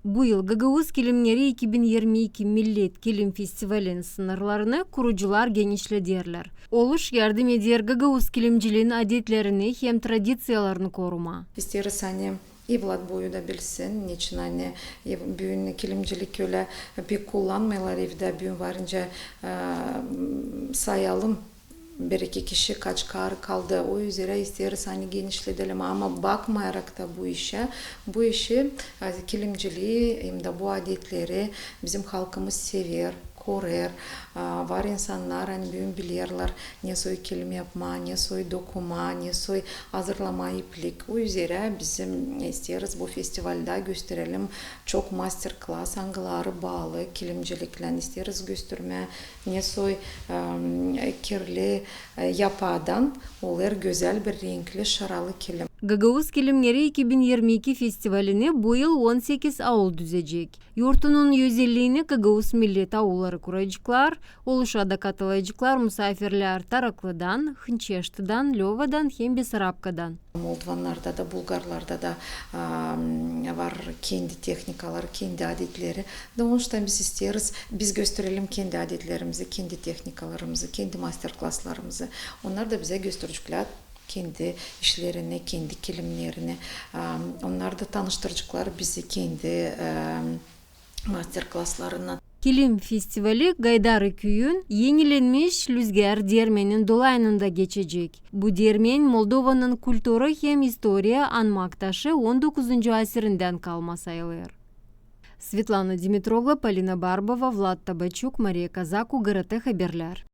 Bu yıl Gagavuz Kilimleri 2022 Millet Kilim Festivali'nin sınırlarını kurucular genişlediler. Oluş yardım eder Gagavuz kilimciliğinin adetlerini hem tradisiyalarını koruma. İsteriz hani evlat boyu da bilsin. Niçin hani bugün kilimcilik öyle pek kullanmıyorlar evde. Bugün varınca sayalım. Bir iki kişi kaç kar kaldı. O üzere isteriz hani genişletelim ama bakmayarak da bu işi kilimciliği hem de bu adetleri bizim halkımız sever, korur. Var insanlar hani bugün biliyorlar ne soy kilim yapma, ne soy dokuma, ne soy hazırlama iplik. O üzere bizim isteriz bu festivalde gösterelim çok masterclass anıları bağlı kilimcilikle isteriz gösterme ne soy kirli yapadan olur güzel bir renkli şaralı kilim. Gagavuz Kilimleri 2022 Festivali'ni bu yıl 18 avul düzecek. Yurtunun 150'ini Gagavuz millet avulları kuracaklar, oluşada katılacaklar misafirler Taraklı'dan, Hınçeşti'den, Löva'dan hem Besarabka'dan. Moldovanlarda da, Bulgarlarda da var kendi teknikaları, kendi adetleri. Onun için biz isteriz, biz gösterelim kendi adetlerimizi, kendi teknikalarımızı, kendi masterclasslarımızı. Onlar da bize gösterecekler kendi işlerini, kendi kilimlerini. Onlar da tanıştıracaklar bizi kendi masterclasslarına. Kilim Festivali Gaydarı Köyün yenilenmiş Lüzgar Dermen'in dolayınında geçecek. Bu dermen Moldova'nın kültürü hem historia anmaktaşı 19. asırından kalma sayılır. Svetlana Dimitrogla, Polina Barbova, Vlad Tabachuk, Maria Kazaku, GRT Haberler.